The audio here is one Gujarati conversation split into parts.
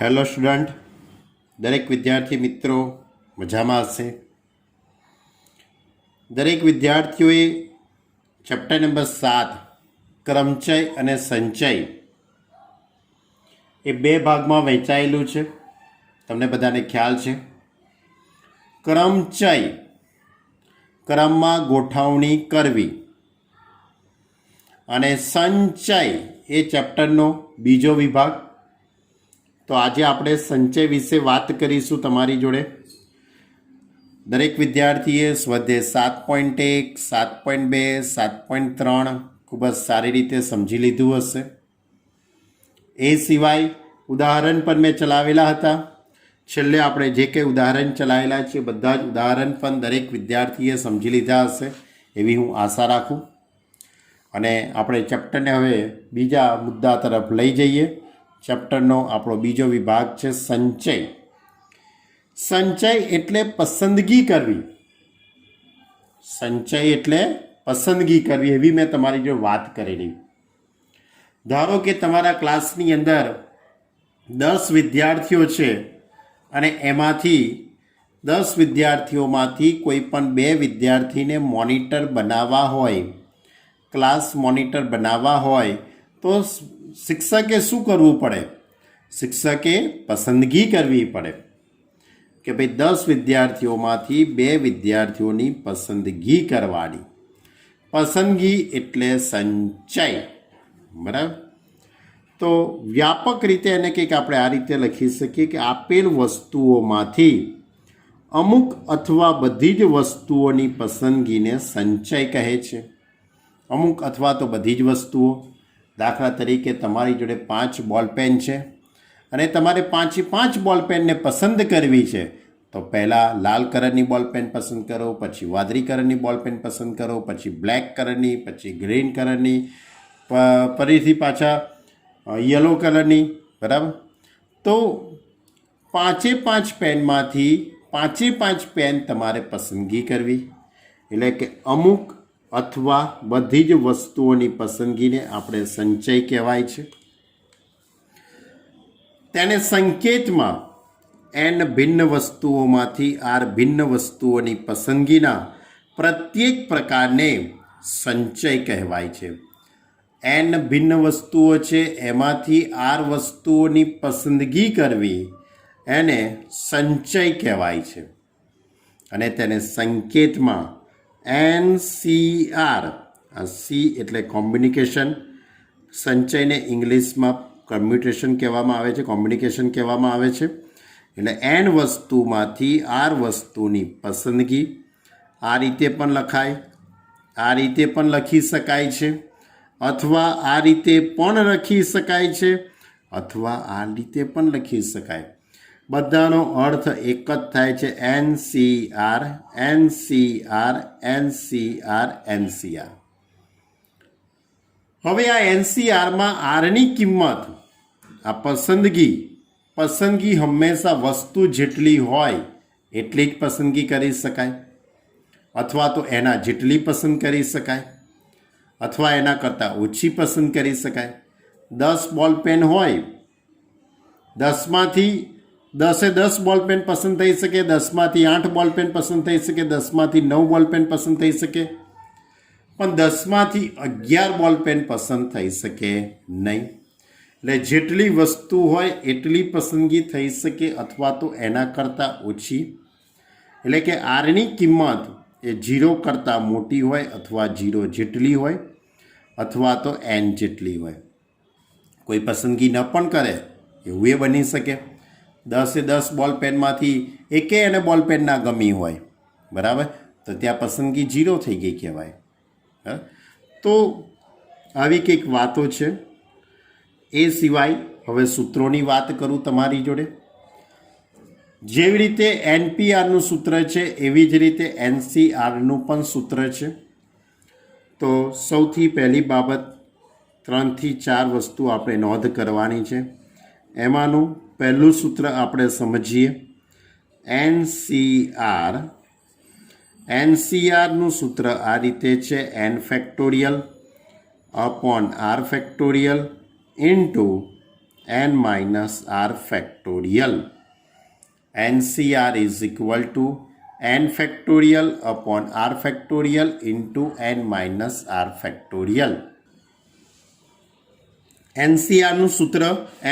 હેલો સ્ટુડન્ટ, દરેક વિદ્યાર્થી મિત્રો મજામાં હશે. દરેક વિદ્યાર્થીઓએ ચેપ્ટર નંબર 7 ક્રમચય અને સંચય એ બે ભાગમાં વહેંચાયેલું છે. તમને બધાને ખ્યાલ છે. ક્રમચય, ક્રમમાં ગોઠવણી કરવી, અને સંચય એ ચેપ્ટરનો બીજો વિભાગ. તો આજે આપણે સંચય વિશે વાત કરીશું તમારી જોડે. દરેક વિદ્યાર્થીએ સ્વાધ્યાય 7.1, 7.2, 7.3 ખૂબ જ સારી રીતે સમજી લીધું હશે. એ સિવાય ઉદાહરણ પણ મેં ચલાવેલા હતા. છેલ્લે આપણે જે કંઈ ઉદાહરણ ચલાવેલા છે બધા જ ઉદાહરણ પણ દરેક વિદ્યાર્થીએ સમજી લીધા હશે એવી હું આશા રાખું. અને આપણે ચેપ્ટરને હવે બીજા મુદ્દા તરફ લઈ જઈએ. ચેપ્ટરનો આપણો બીજો વિભાગ છે સંચય. સંચય એટલે પસંદગી કરવી. સંચય એટલે પસંદગી કરવી એવી મેં તમારી જો વાત કરેલી. ધારો કે તમારા ક્લાસની અંદર 10 વિદ્યાર્થીઓ છે અને એમાંથી 10 વિદ્યાર્થીઓમાંથી કોઈ પણ 2 વિદ્યાર્થીને મોનિટર બનાવવા હોય, ક્લાસ મોનિટર બનાવવા હોય તો શિક્ષકે શું કરવું પડે? શિક્ષકે પસંદગી કરવી પડે કે ભાઈ 10 વિદ્યાર્થીઓમાંથી 2 વિદ્યાર્થીઓની પસંદગી કરવાની. પસંદગી એટલે સંચય. બરાબર? તો વ્યાપક રીતે એને કંઈક આપણે આ રીતે લખી શકીએ કે આપેલ વસ્તુઓમાંથી અમુક અથવા બધી જ વસ્તુઓની પસંદગીને સંચય કહે છે. અમુક અથવા તો બધી જ વસ્તુઓ. દાખલા તરીકે તમારી જોડે 5 બોલપેન છે અને તમારે 5 બોલપેનને પસંદ કરવી છે. તો પહેલાં લાલ કલરની બોલપેન પસંદ કરો, પછી વાદળી કલરની બોલપેન પસંદ કરો, પછી બ્લેક કલરની, પછી ગ્રીન કલરની, ફરીથી પાછા યલો કલરની. બરાબર? તો 5 પેનમાંથી 5 પેન તમારે પસંદગી કરવી. એટલે કે અમુક અથવા બધી જ વસ્તુઓની પસંદગીને આપણે સંચય કહેવાય છે. તેને સંકેતમાં n ભિન્ન વસ્તુઓમાંથી r ભિન્ન વસ્તુઓની પસંદગીના પ્રત્યેક પ્રકારને સંચય કહેવાય છે. n ભિન્ન વસ્તુઓ છે એમાંથી r વસ્તુઓની પસંદગી કરવી એને સંચય કહેવાય છે. અને તેને સંકેતમાં NCR, આ C એટલે કોમ્યુનિકેશન, સંચયને ઇંગ્લિશમાં કમ્યુટેશન કહેવામાં આવે છે, કોમ્યુનિકેશન કહેવામાં આવે છે. એટલે n વસ્તુમાંથી r વસ્તુની પસંદગી. આ રીતે પણ લખાય, આ રીતે પણ લખી શકાય છે, અથવા આ રીતે પણ લખી શકાય છે, અથવા આ રીતે પણ લખી શકાય. બધાનો અર્થ એક જ થાય છે NCR, NCR, NCR, NCR. હવે આ NCRમાં આરની કિંમત, આ પસંદગી હંમેશા વસ્તુ જેટલી હોય એટલી જ પસંદગી કરી શકાય, અથવા તો એના જેટલી પસંદ કરી શકાય, અથવા એના કરતાં ઓછી પસંદ કરી શકાય. 10 બોલપેન હોય, 10માંથી 10 બોલપેન પસંદ થઈ શકે, 10માંથી 8 બોલપેન પસંદ થઈ શકે, 10માંથી 9 બોલપેન પસંદ થઈ શકે, પણ 10માંથી 11 બોલપેન પસંદ થઈ શકે નહીં. એટલે જેટલી વસ્તુ હોય એટલી પસંદગી થઈ શકે અથવા તો એના કરતાં ઓછી. એટલે કે આરની કિંમત એ 0 કરતાં મોટી હોય અથવા 0 જેટલી હોય અથવા તો n જેટલી હોય. કોઈ પસંદગી ન પણ કરે એવું એ બની શકે. 10 બોલપેનમાંથી એકે એને બોલપેન ના ગમી હોય, બરાબર, તો ત્યાં પસંદગી 0 થઈ ગઈ કહેવાય. તો આવી કંઈક વાતો છે. એ સિવાય હવે સૂત્રોની વાત કરું તમારી જોડે. જેવી રીતે NPRનું સૂત્ર છે એવી જ રીતે NCRનું પણ સૂત્ર છે. તો સૌથી પહેલી બાબત 3 થી 4 વસ્તુ આપણે નોંધ કરવાની છે. એમાંનું પહેલું સૂત્ર આપણે સમજીએ. NCRનું સૂત્ર આ રીતે છે n factorial upon r factorial into n minus r factorial. NCR is equal to n factorial upon r factorial into n minus r factorial. NCR નું સૂત્ર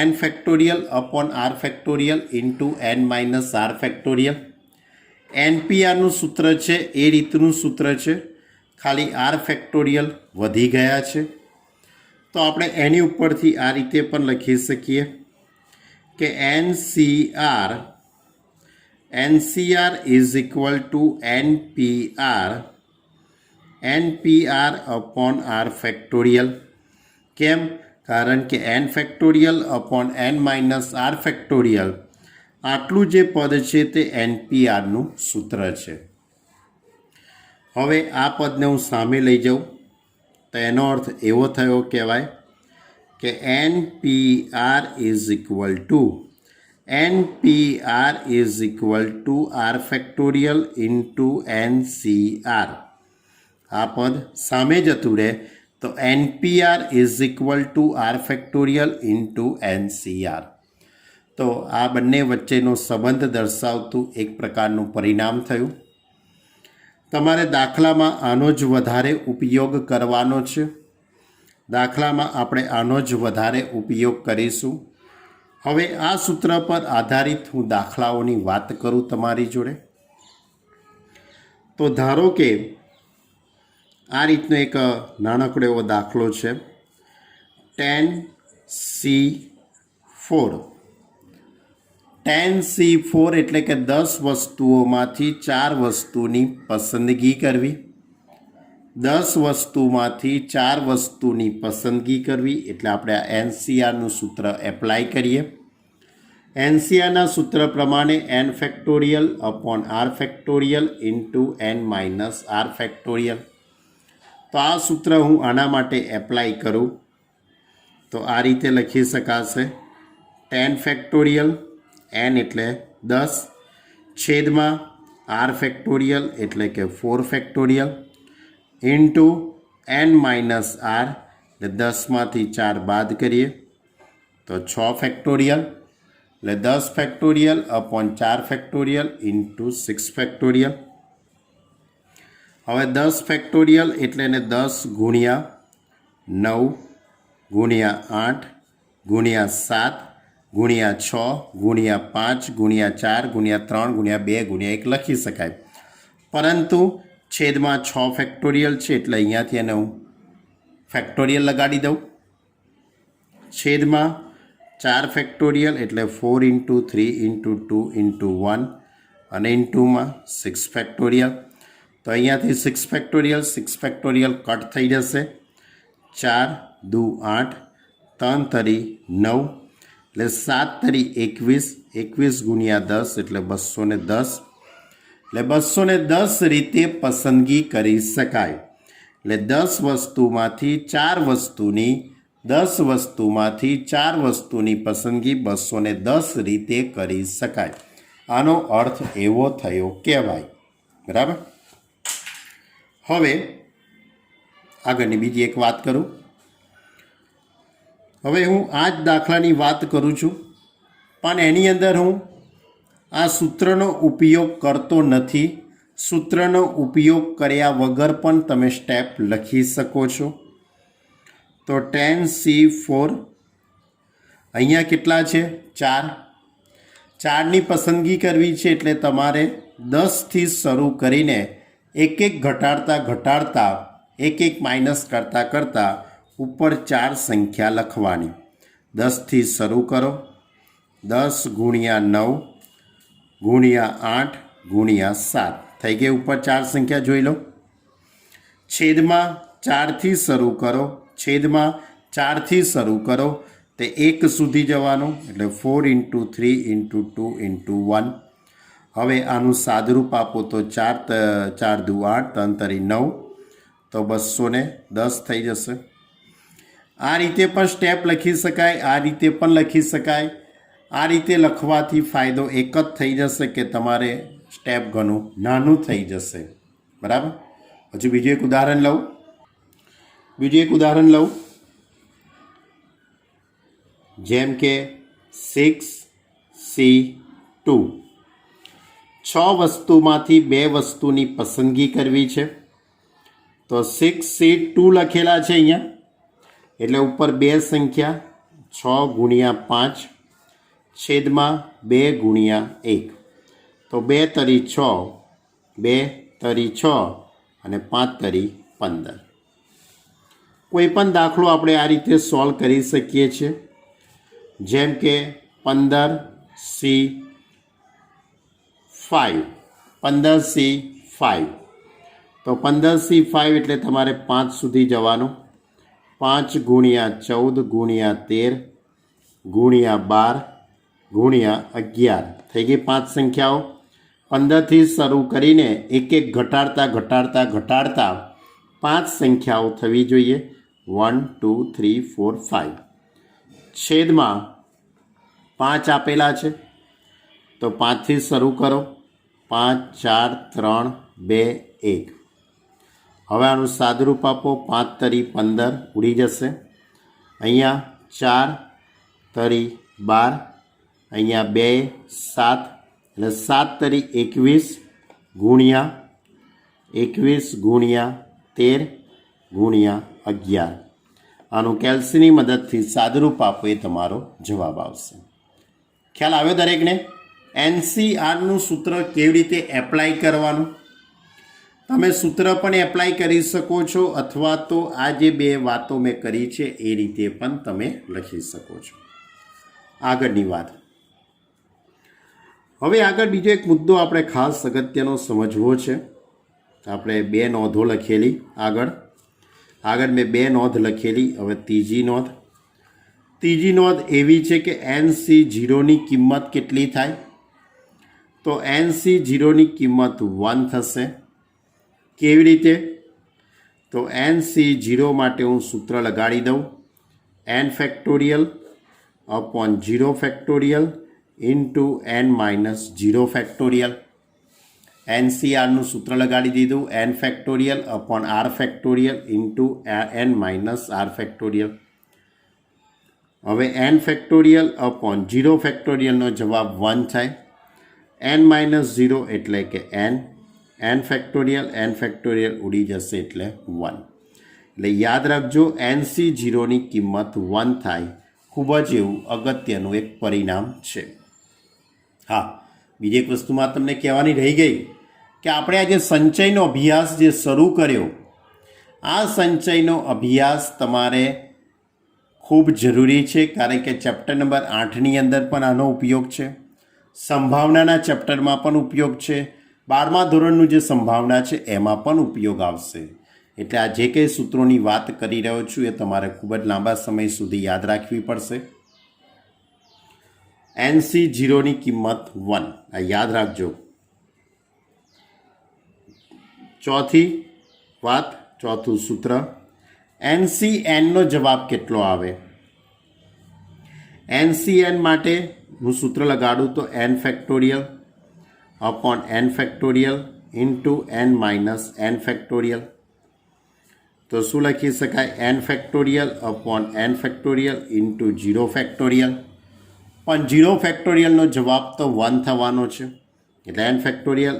n factorial upon r factorial into n minus r factorial. NPR નું સૂત્ર છે એ રીતનું સૂત્ર છે, ખાલી r factorial વધી ગયા છે. તો આપણે એની ઉપરથી આ રીતે પણ લખી શકીએ કે NCR is equal to NPR upon r factorial. કેમ? કારણ કે n factorial upon n minus r factorial આટલું જે પદ છે તે NPRનું સૂત્ર છે. હવે આ પદને હું સામે લઈ જાઉં તો એનો અર્થ એવો થયો કહેવાય કે NPR is equal to r factorial into NCR. આ પદ સામે જતું રહે તો NPR is equal to r factorial into NCR. તો આ બંને વચ્ચેનો સંબંધ દર્શાવતું એક પ્રકારનું પરિણામ થયું. તમારે દાખલામાં આનો જ વધારે ઉપયોગ કરવાનો છે. દાખલામાં આપણે આનો જ વધારે ઉપયોગ કરીશું. હવે આ સૂત્ર પર આધારિત હું દાખલાઓની વાત કરું તમારી જોડે. તો ધારો કે આ રીતનો એક નાનકડો એવો દાખલો છે. 10C4. 10C4 એટલે કે 10 વસ્તુઓમાંથી 4 વસ્તુની પસંદગી કરવી. 10 વસ્તુમાંથી 4 વસ્તુની પસંદગી કરવી એટલે આપણે આ NCRનું સૂત્ર એપ્લાય કરીએ. NCRના સૂત્ર પ્રમાણે n factorial upon r factorial into n minus r factorial. તો આ સૂત્ર હું આના માટે એપ્લાય કરું તો આ રીતે લખી શકાશે 10 ફેક્ટોરિયલ, n એટલે 10, છેદમાં r ફેક્ટોરિયલ એટલે કે 4 factorial into n minus r એટલે 10માંથી 4 બાદ કરીએ તો 6 ફેક્ટોરિયલ એટલે 10 factorial upon 4 factorial into 6 factorial. હવે 10 ફેક્ટોરિયલ એટલે એને 10 ગુણ્યા 9 ગુણ્યા 8 ગુણ્યા 7 ગુણ્યા 6 ગુણ્યા 5 ગુણ્યા 4 ગુણ્યા 3 ગુણ્યા 2 ગુણ્યા 1 લખી શકાય. પરંતુ છેદમાં 6 ફેક્ટોરિયલ છે એટલે અહીંયાથી એને હું ફેક્ટોરિયલ લગાડી દઉં. છેદમાં 4 ફેક્ટોરિયલ એટલે 4 ઇન્ટુ 3 ઇન્ટુ 2 ઇન્ટુ 1 અને ઇન્ટુમાં 6 ફેક્ટોરિયલ. તો અહીંયાથી 6 ફેક્ટોરિયલ કટ થઈ જશે. 4 દુ 8, 3 તરી 9 એટલે 7 તરી 21, 21 ગુણ્યા 10 એટલે 210. એટલે 210 રીતે પસંદગી કરી શકાય. એટલે 10 વસ્તુમાંથી 4 વસ્તુની પસંદગી 210 રીતે કરી શકાય. આનો અર્થ એવો થયો કહેવાય. બરાબર. હવે આગળની બીજી એક વાત કરું. હવે હું આ જ દાખલાની વાત કરું છું પણ એની અંદર હું આ સૂત્રનો ઉપયોગ કરતો નથી. સૂત્રનો ઉપયોગ કર્યા વગર પણ તમે સ્ટેપ લખી શકો છો. તો 10C4 અહીંયા કેટલા છે? 4. 4ની પસંદગી કરવી છે એટલે તમારે 10થી શરૂ કરીને એક ઘટાડતા એક માઇનસ કરતાં ઉપર 4 સંખ્યા લખવાની. 10થી શરૂ કરો. 10 ગુણ્યા 9 ગુણ્યા 8 ગુણ્યા 7 થઈ ગઈ ઉપર 4 સંખ્યા જોઈ લો. છેદમાં 4થી શરૂ કરો. છેદમાં 4થી શરૂ કરો તે 1 સુધી જવાનું એટલે 4 ઇન્ટુ 3 ઇન્ટુ 2 ઇન્ટુ 1. હવે આનું સાદરૂપ આપો તો 4 દુ 8, 3 તરી 9 તો 210 થઈ જશે. આ રીતે પણ સ્ટેપ લખી શકાય, આ રીતે પણ લખી શકાય. આ રીતે લખવાથી ફાયદો એક જ થઈ જશે કે તમારે સ્ટેપ ઘણું નાનું થઈ જશે. બરાબર. હજુ બીજું એક ઉદાહરણ લઉં. જેમ કે 6C2 6 વસ્તુમાંથી 2 વસ્તુની પસંદગી કરવી છે તો 6C2 લખેલા છે અહીંયા એટલે ઉપર 2 સંખ્યા 6 ગુણ્યા 5 છેદમાં 2 ગુણ્યા 1 તો 2 તરી 6 2 તરી 6 અને 5 તરી 15 કોઈ પણ દાખલો આપણે આ રીતે સોલ્વ કરી શકીએ છીએ જેમ કે 15C5 તો 15C5 એટલે તમારે 5 સુધી જવાનું 5 ગુણ્યા 14 ગુણ્યા 13 ગુણ્યા 12 ગુણ્યા 11 થઈ ગઈ 5 સંખ્યાઓ 15થી શરૂ કરીને એક એક ઘટાડતા 5 સંખ્યાઓ થવી જોઈએ 1 2 3 4 5 છેદમાં 5 આપેલા છે તો 5થી શરૂ કરો 5 4 3 2 1 હવે આનું સાદુરૂપ આપો 5 તરી 15 ઉડી જશે અહીંયા 4 તરી 12 અહીંયા 2 7 એટલે 7 તરી 21 ગુણ્યા 13 ગુણ્યા 11 આનું કેલ્સીની મદદથી સાદુરૂપ આપો એ તમારો જવાબ આવશે ખ્યાલ આવ્યો દરેકને NCRનું સૂત્ર કેવી રીતે એપ્લાય કરવાનું તમે સૂત્ર પણ એપ્લાય કરી શકો છો અથવા તો આ જે 2 વાતો મેં કરી છે એ રીતે પણ તમે લખી શકો છો આગળની વાત હવે આગળ બીજો એક મુદ્દો આપણે ખાસ અગત્યનો સમજવો છે આપણે 2 નોંધો લખેલી આગળ મેં 2 નોંધ લખેલી હવે ત્રીજી નોંધ એવી છે કે NC0ની કિંમત કેટલી થાય તો NC0ની કિંમત 1 થશે કેવી રીતે તો NC0 માટે હું સૂત્ર લગાડી દઉં n factorial upon 0 factorial into n minus 0 factorial NCRનું સૂત્ર લગાડી દીધું n factorial upon r factorial into n minus r factorial હવે n ફેક્ટોરિયલ અપોન 0 ફેક્ટોરિયલનો જવાબ 1 થાય n માઇનસ 0 એટલે કે n ફેક્ટોરિયલ ઉડી જશે એટલે 1 એટલે યાદ રાખજો NC0ની કિંમત 1 થાય ખૂબ જ એવું અગત્યનું એક પરિણામ છે હા બીજી એક વસ્તુમાં તમને કહેવાની રહી ગઈ કે આપણે આ જે સંચયનો અભ્યાસ જે શરૂ કર્યો આ સંચયનો અભ્યાસ તમારે ખૂબ જરૂરી છે કારણ કે ચેપ્ટર નંબર 8ની અંદર પણ આનો ઉપયોગ છે સંભાવનાના ચેપ્ટરમાં પણ ઉપયોગ છે 12મા ધોરણનું જે સંભાવના છે એમાં પણ ઉપયોગ આવશે એટલે આ જે કંઈ સૂત્રોની વાત કરી રહ્યો છું એ તમારે ખૂબ જ લાંબા સમય સુધી યાદ રાખવી પડશે NC0ની કિંમત 1 આ યાદ રાખજો ચોથું સૂત્ર NCNનો જવાબ કેટલો આવે NCN માટે હું સૂત્ર લગાડું તો n factorial upon n factorial into n minus n factorial તો શું લખી શકાય n factorial upon n factorial into 0 factorial પણ 0 ફેક્ટોરિયલનો જવાબ તો 1 થવાનો છે એટલે n ફેક્ટોરિયલ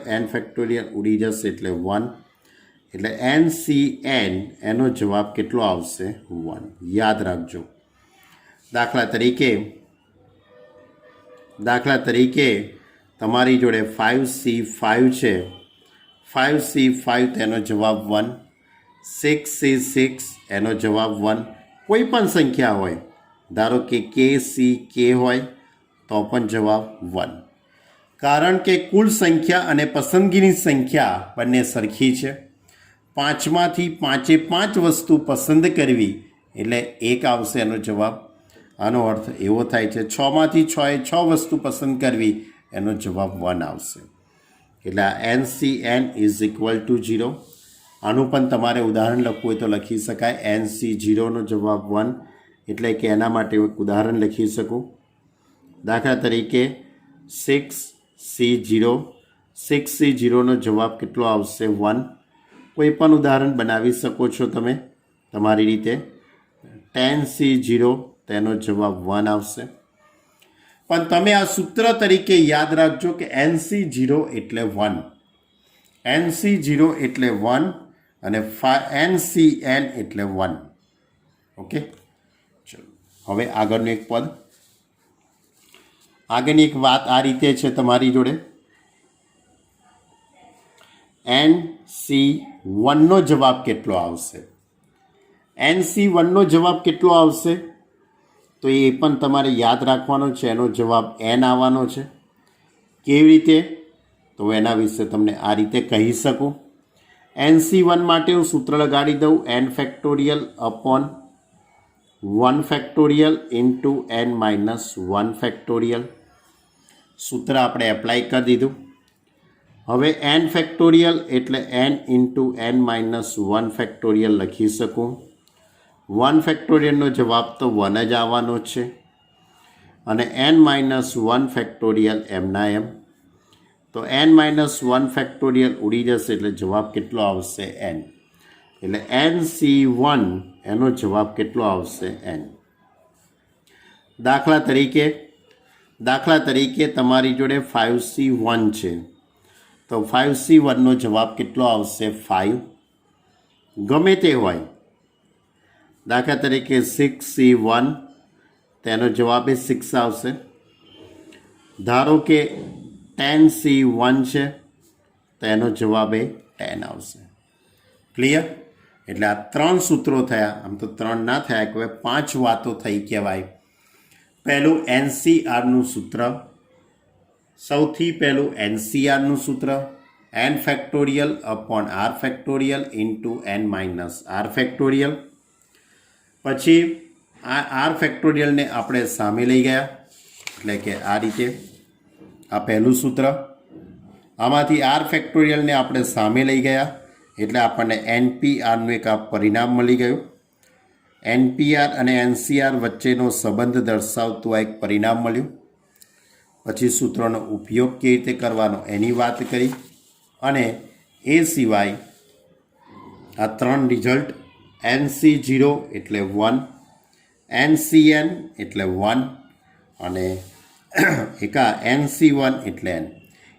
ઉડી જશે એટલે 1 એટલે NCN એનો જવાબ કેટલો આવશે 1 યાદ રાખજો દાખલા તરીકે તમારી જોડે 5C5 છે 5C5 તેનો જવાબ 1 6C6 એનો જવાબ 1 કોઈ પણ સંખ્યા હોય ધારો કે KCK હોય તો પણ જવાબ 1 કારણ કે કુલ સંખ્યા અને પસંદગીની સંખ્યા બંને સરખી છે 5માંથી 5 વસ્તુ પસંદ કરવી એટલે 1 આવશે એનો જવાબ આનો અર્થ એવો થાય છે 6માંથી 6 વસ્તુ પસંદ કરવી એનો જવાબ 1 આવશે એટલે NCN ઇઝ ઇક્વલ ટુ 0 આનું પણ તમારે ઉદાહરણ લખવું હોય તો લખી શકાય NC0નો જવાબ 1 એટલે કે એના માટે એક ઉદાહરણ લખી શકું દાખલા તરીકે 6C0નો જવાબ કેટલો આવશે 1 કોઈ પણ ઉદાહરણ બનાવી શકો છો તમે તમારી રીતે 10C0 તેનો જવાબ 1 આવશે પણ તમે આ સૂત્ર તરીકે યાદ રાખજો કે NC0 એટલે 1, NC0 એટલે 1 અને NCN એટલે 1. ઓકે, ચલો હવે આગળનું એક પદ. આગળની એક વાત આ રીતે છે તમારી જોડે. NC1 નો જવાબ કેટલો આવશે? NC1 નો જવાબ કેટલો આવશે તો એ પણ તમારે યાદ રાખવાનો છે. એનો જવાબ N આવવાનો છે. કેવી રીતે? તો એના વિશે તમને આ રીતે કહી શકું. NC1 માટે હું સૂત્ર લગાડી દઉં, n factorial upon 1 factorial into n minus 1 factorial. સૂત્ર આપણે એપ્લાય કરી દીધું. હવે n ફેક્ટોરિયલ એટલે n into n minus 1 factorial લખી શકું. 1 ફેક્ટોરિયલનો જવાબ તો 1 જ આવવાનો છે અને n માઇનસ 1 ફેક્ટોરિયલ એમના એમ. તો n માઇનસ 1 ફેક્ટોરિયલ ઉડી જશે એટલે જવાબ કેટલો આવશે? n. એટલે NC1 એનો જવાબ કેટલો આવશે? n. દાખલા તરીકે તમારી જોડે 5C1 છે તો 5C1નો જવાબ કેટલો આવશે? 5. ગમે તે હોય. દાખલા તરીકે 6C1 તેનો જવાબ એ 6 આવશે. ધારો કે 10C1 છે તો એનો જવાબ એ 10 આવશે. ક્લિયર? એટલે આ 3 સૂત્રો થયા. આમ તો 3 ના થયા, કે 5 વાતો થઈ કહેવાય. પહેલું NCRનું સૂત્ર, સૌથી પહેલું NCRનું સૂત્ર n factorial upon r factorial into n minus r factorial. પછી આ r ફેક્ટોરિયલને આપણે સામે લઈ ગયા, એટલે કે આ રીતે. આ પહેલું સૂત્ર. આમાંથી r ફેક્ટોરિયલને આપણે સામે લઈ ગયા એટલે આપણને NPRનું એક આ પરિણામ મળી ગયું. NPR અને NCR વચ્ચેનો સંબંધ દર્શાવતું આ એક પરિણામ મળ્યું. પછી સૂત્રોનો ઉપયોગ કેવી રીતે કરવાનો એની વાત કરી. અને એ સિવાય આ 3 રિઝલ્ટ, NC0 એટલે 1, NCN એટલે 1 અને એકા NC1 એટલે n.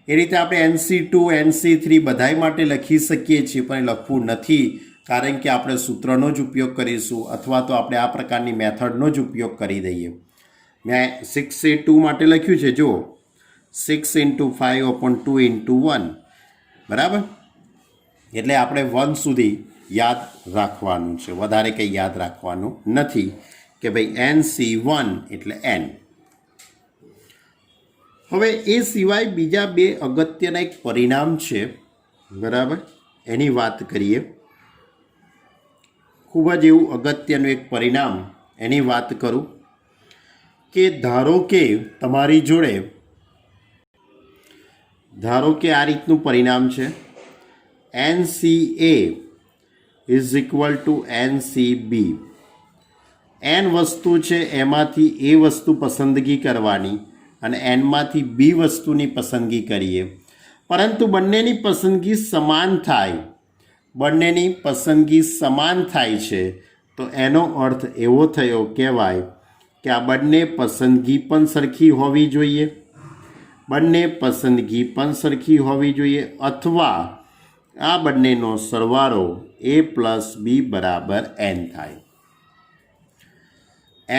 એ રીતે આપણે NC2 NC3 બધાય માટે લખી શકીએ છીએ, પણ એ લખવું નથી, કારણ કે આપણે સૂત્રનો જ ઉપયોગ કરીશું અથવા તો આપણે આ પ્રકારની મેથડનો જ ઉપયોગ કરી દઈએ. મેં 6A2 માટે લખ્યું છે, જો 6 × 5 upon 2 × 1, બરાબર. એટલે આપણે 1 સુધી યાદ રાખવાનું છે, વધારે કંઈ યાદ રાખવાનું નથી કે ભાઈ NC1 એટલે n. હવે એ સિવાય બીજા 2 અગત્યના એક પરિણામ છે, બરાબર, એની વાત કરીએ. ખૂબ જ એવું અગત્યનું એક પરિણામ એની વાત કરું કે ધારો કે તમારી જોડે આ રીતનું પરિણામ છે, NCA is equal to NCB. n વસ્તુ છે, એમાંથી એ વસ્તુ પસંદગી કરવાની અને nમાંથી બી વસ્તુની પસંદગી કરીએ, પરંતુ બંનેની પસંદગી સમાન થાય છે તો એનો અર્થ એવો થયો કહેવાય કે આ બંને પસંદગી પણ સરખી હોવી જોઈએ અથવા આ બંનેનો સરવાળો a + b બરાબર n થાય.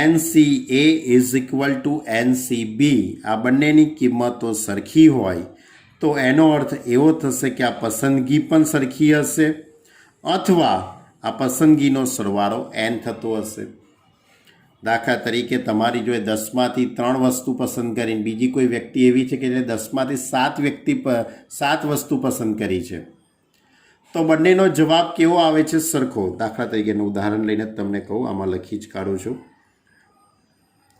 NCA is equal to NCB, આ બંનેની કિંમતો સરખી હોય તો એનો અર્થ એવો થશે કે આ પસંદગી પણ સરખી હશે અથવા આ પસંદગીનો સરવાળો n થતો હશે. દાખલા તરીકે તમારી જોડે 10માંથી 3 વસ્તુ પસંદ કરીને બીજી કોઈ વ્યક્તિ એવી છે કે જે 10માંથી 7 વસ્તુ પસંદ કરી છે, તો બંનેનો જવાબ કેવો આવે છે? સરખો. દાખલા તરીકેનું ઉદાહરણ લઈને તમને કહું, આમાં લખી જ કાઢું છું.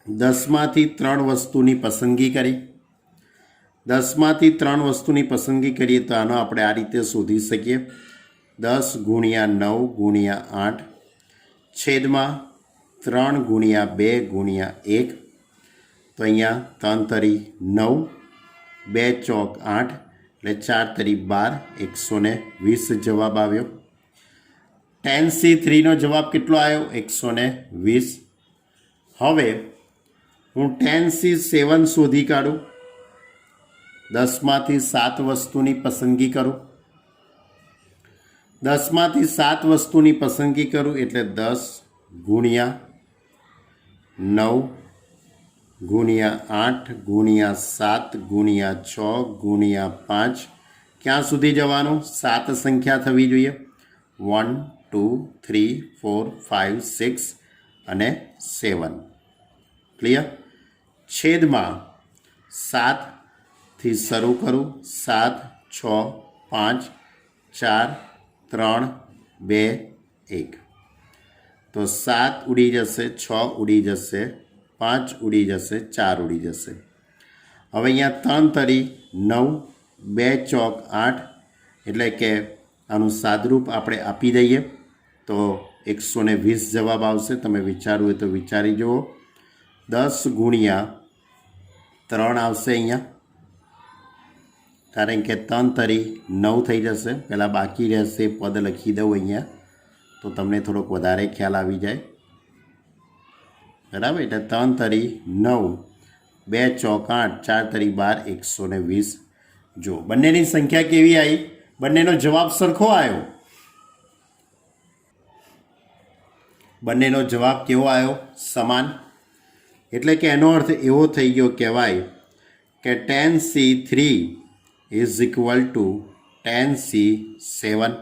10માંથી 3 વસ્તુની પસંદગી કરી. 10માંથી 3 વસ્તુની પસંદગી કરીએ તો આનો આપણે આ રીતે શોધી શકીએ. 10 × 9 × 8 છેદમાં 3 × 2 × 1. તો અહીંયા 3 તરી 9, 2 ચોક 8 એટલે 4 તરી 12, 120 જવાબ આવ્યો. 10C3નો જવાબ કેટલો આવ્યો? 120. હવે હું 10C7 શોધી કાઢું. 10માંથી 7 વસ્તુની પસંદગી કરું. 10માંથી 7 વસ્તુની પસંદગી કરું એટલે 10 ગુણ્યા 9 ગુણ્યા 8 ગુણ્યા 7 ગુણ્યા 6 ગુણ્યા 5. ક્યાં સુધી જવાનું? 7 સંખ્યા થવી જોઈએ. 1 2 3 4 5 6 અને 7. ક્લિયર? છેદમાં 7થી શરૂ કરું. 7 6 5 4 3 2 1. તો 7 ઉડી જશે, 6 ઉડી જશે, 5 ઉડી જશે, 4 ઉડી જશે. હવે અહીંયા 3 તરી 9, 2 ચોક 8 એટલે કે આનું સાદરૂપ આપણે આપી દઈએ તો 120 જવાબ આવશે. તમે વિચારવું હોય તો વિચારી જુઓ. 10 ગુણ્યા 3 આવશે અહીંયા, કારણ કે 3 તરી 9 થઈ જશે. પહેલાં બાકી રહેશે પદ લખી દઉં અહીંયા તો તમને થોડોક વધારે ખ્યાલ આવી જાય. બરાબર? એટલે 3 તરી 9, 2 ચોક 8, 4 તરી 12, 120. જો બંનેની સંખ્યા કેવી આવી? બંનેનો જવાબ સરખો આવ્યો. બંનેનો જવાબ કેવો આવ્યો? સમાન. એટલે કે એનો અર્થ એવો થઈ ગયો કહેવાય કે 10C3 is equal to 10C7.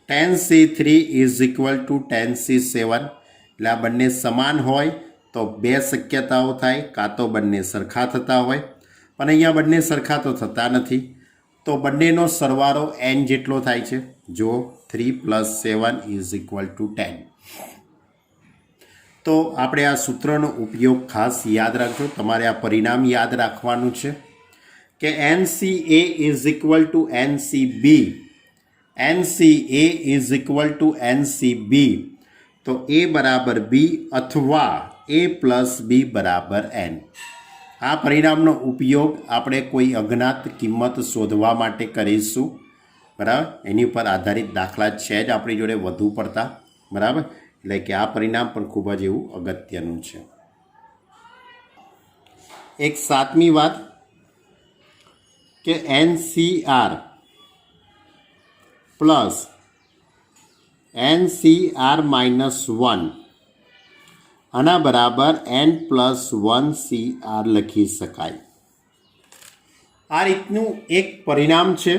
10C3 is equal to 10C7. એટલે આ બંને સમાન હોય તો બે શક્યતાઓ થાય, કાં તો બંને સરખા થતા હોય, પણ અહીંયા બંને સરખા તો થતા નથી. તો બંનેનો સરવાળો n જેટલો થાય છે. જો 3 + 7 ઇઝ ઇક્વલ ટુ 10. તો આપણે આ સૂત્રનો ઉપયોગ ખાસ યાદ રાખજો. તમારે આ પરિણામ યાદ રાખવાનું છે કે NCA is equal to NCB. NCA is equal to NCB. તો A બરાબર B અથવા A + B બરાબર N. આ પરિણામનો ઉપયોગ આપણે કોઈ અજ્ઞાત કિંમત શોધવા માટે કરીશું. બરાબર? એની ઉપર આધારિત દાખલા છે જ આપણી જોડે વધુ પડતા. બરાબર? એટલે કે આ પરિણામ પણ ખૂબ જ એવું અગત્યનું છે. એક 7મી વાત કે NCR પ્લસ NCR -1 આના બરાબર n+1CR લખી શકાય. આ રીતનું એક પરિણામ છે.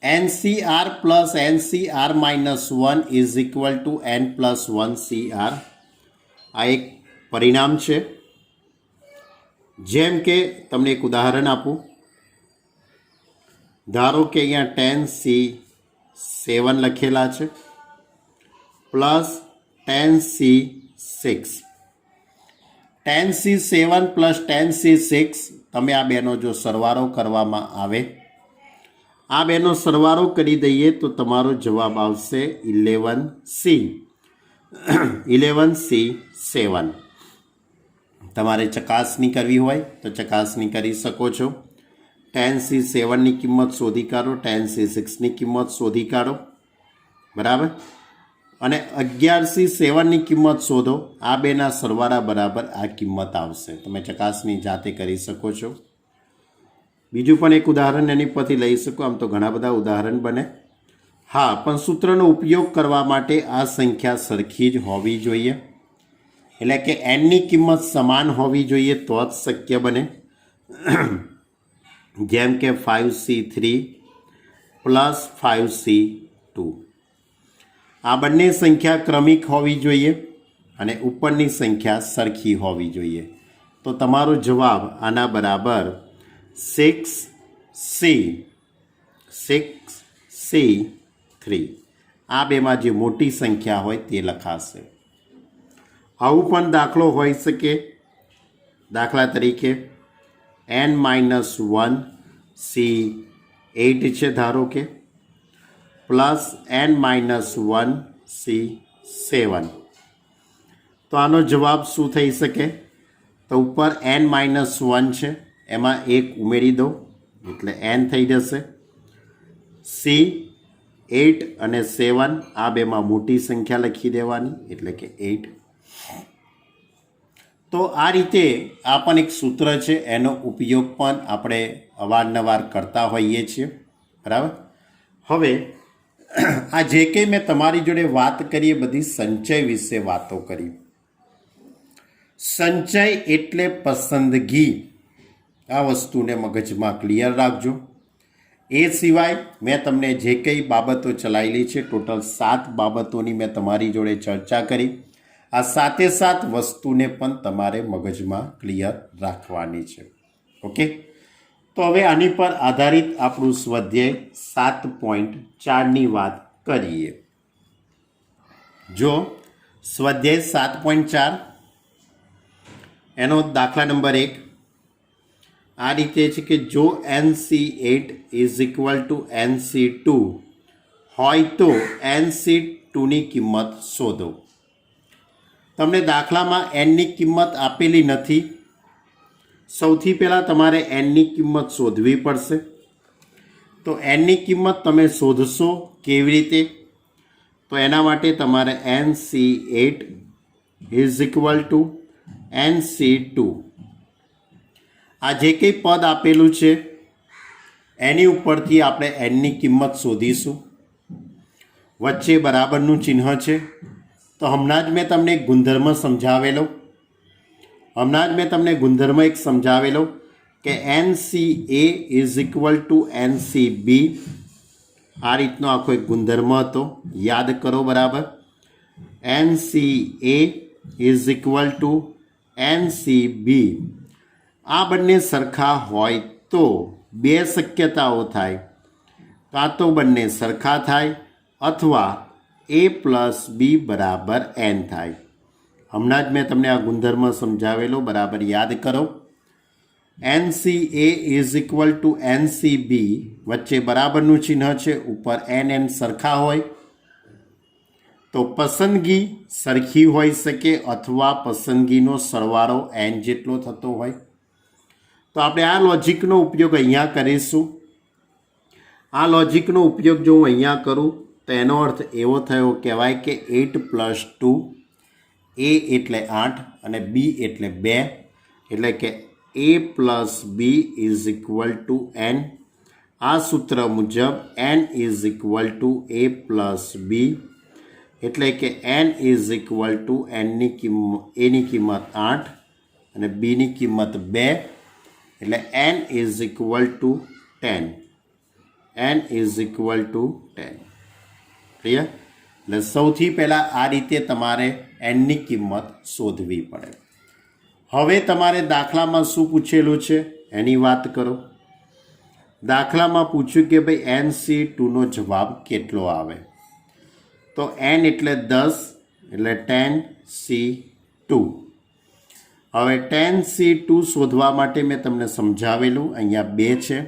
NCR plus NCR -1 is equal to n+1CR. આ એક પરિણામ છે. જેમ કે તમને એક ઉદાહરણ આપું. ધારો કે અહીંયા 10C7 લખેલા છે plus 10C6. 10C7 plus 10C6 તમે આ બેનો જો સરવાળો કરવામાં આવે, આ બેનો સરવાળો કરી દઈએ તો તમારો જવાબ આવશે 11C7. તમારે ચકાસણી કરવી હોય તો ચકાસણી કરી શકો છો. 10C7ની કિંમત શોધી કાઢો, 10C6ની કિંમત શોધી કાઢો. બરાબર? અને 11C7ની કિંમત શોધો. આ બેના સરવાળા બરાબર આ કિંમત આવશે. તમે ચકાસણી જાતે કરી શકો છો. બીજું પણ એક ઉદાહરણ એની પરથી લઈ શકો. આમ તો ઘણા બધા ઉદાહરણ બને. હા, પણ સૂત્રનો ઉપયોગ કરવા માટે આ સંખ્યા સરખી જ હોવી જોઈએ. એટલે કે nની કિંમત સમાન હોવી જોઈએ તો જ શક્ય બને. જેમ કે 5C3 પ્લસ 5C2. આ બંને સંખ્યા ક્રમિક હોવી જોઈએ અને ઉપરની સંખ્યા સરખી હોવી જોઈએ. તો તમારો જવાબ આના બરાબર 6C3. આ બેમાં જે મોટી સંખ્યા હોય તે લખાશે. આવું પણ દાખલો હોઈ શકે. દાખલા તરીકે n-1C8 છે ધારો કે, પ્લસ n-1C7. તો આનો જવાબ શું થઈ શકે? તો ઉપર n-1 છે, એમાં 1 ઉમેરી દો એટલે n થઈ જશે. C8 અને 7 આ બેમાં મોટી સંખ્યા લખી દેવાની એટલે કે 8. તો આ રીતે આ પણ એક સૂત્ર છે, એનો ઉપયોગ પણ આપણે અવારનવાર કરતા હોઈએ છીએ, બરાબર. હવે આ જે કંઈ મેં તમારી જોડે વાત કરી એ બધી સંચય વિશે વાતો કરી. સંચય એટલે પસંદગી. આ વસ્તુને મગજમાં ક્લિયર રાખજો. એ સિવાય મેં તમને જે કંઈ બાબતો ચલાવેલી છે, ટોટલ 7 બાબતોની મેં તમારી જોડે ચર્ચા કરી. આ 7 વસ્તુને પણ તમારે મગજમાં ક્લિયર રાખવાની છે. ઓકે, તો હવે આની પર આધારિત આપણું સ્વાધ્યાય 7.4ની વાત કરીએ. જો સ્વાધ્યાય 7.4 એનો દાખલા નંબર 1 આ રીતે છે કે જો NC8 is equal to NC2 હોય તો NC2ની કિંમત શોધો. તમને દાખલામાં એનની કિંમત આપેલી નથી. સૌથી પહેલાં તમારે એનની કિંમત શોધવી પડશે. તો એનની કિંમત તમે શોધશો કેવી રીતે? તો એના માટે તમારે NC8 is equal to NC2 આ જે કંઈ પદ આપેલું છે એની ઉપરથી આપણે એનની કિંમત શોધીશું. વચ્ચે બરાબરનું ચિહ્ન છે. તો હમણાં જ મેં તમને એક ગુણધર્મ સમજાવેલો કે NCA is equal to NCB. આ રીતનો આખો એક ગુણધર્મ હતો, યાદ કરો બરાબર. NCA is equal to NCB. આ બંને સરખા હોય તો 2 શક્યતાઓ થાય. કાં તો બંને સરખા થાય અથવા A પ્લસ B બરાબર N થાય. હમણાં જ મેં તમને આ ગુણધર્મ સમજાવેલો, બરાબર યાદ કરો. NCA is equal to NCB, વચ્ચે બરાબરનું ચિહ્ન છે, ઉપર NN સરખા હોય તો પસંદગી સરખી હોઈ શકે અથવા પસંદગીનો સરવાળો N જેટલો થતો હોય. તો આપણે આ લોજિકનો ઉપયોગ અહીંયા કરીશું. આ લોજિકનો ઉપયોગ જો હું અહીંયા કરું તો એનો અર્થ એવો થયો કહેવાય કે 8 પ્લસ 2, A એટલે 8 અને B એટલે 2, એટલે કે A plus B is equal to N. આ સૂત્ર મુજબ N is equal to A plus B, એટલે કે N ઇઝ ઇક્વલ ટુ એની કિંમત 8 અને બીની કિંમત 2, એટલે N is equal to 10. N is equal to 10. Clear? એટલે સૌથી પહેલાં આ રીતે તમારે એનની કિંમત શોધવી પડે. હવે તમારે દાખલામાં શું પૂછેલું છે એની વાત કરો. દાખલામાં પૂછ્યું કે ભાઈ NC2નો જવાબ કેટલો આવે. તો N એટલે 10, એટલે 10C2. હવે 10C2 શોધવા માટે મેં તમને સમજાવેલું, અહીંયા 2 છે,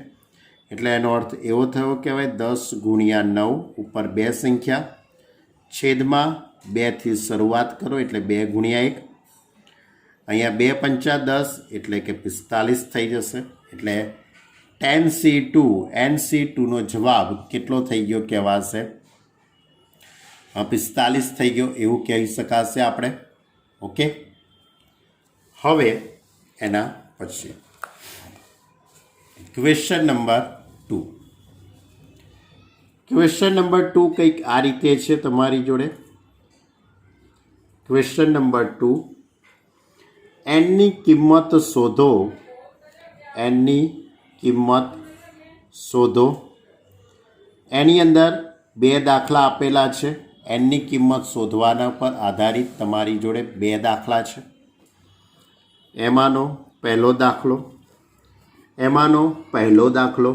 એટલે એનો અર્થ એવો થયો કે હવે 10 ગુણ્યા 9, ઉપર 2 સંખ્યા, છેદમાં 2થી શરૂઆત કરો એટલે 2 ગુણ્યા 1. અહીંયા 2 પંચા 10 એટલે કે 45 થઈ જશે. એટલે 10C2નો જવાબ કેટલો થઈ ગયો કહેવાશે? 45 થઈ ગયો એવું કહી શકાશે આપણે. ઓકે, હવે એના પછી ક્વેશ્ચન નંબર 2. ક્વેશ્ચન નંબર 2 કંઈક આ રીતે છે તમારી જોડે. ક્વેશ્ચન નંબર 2, એનની કિંમત શોધો. એનની કિંમત શોધો. એની અંદર 2 દાખલા આપેલા છે. એનની કિંમત શોધવાના પર આધારિત તમારી જોડે 2 દાખલા છે. એમાંનો પહેલો દાખલો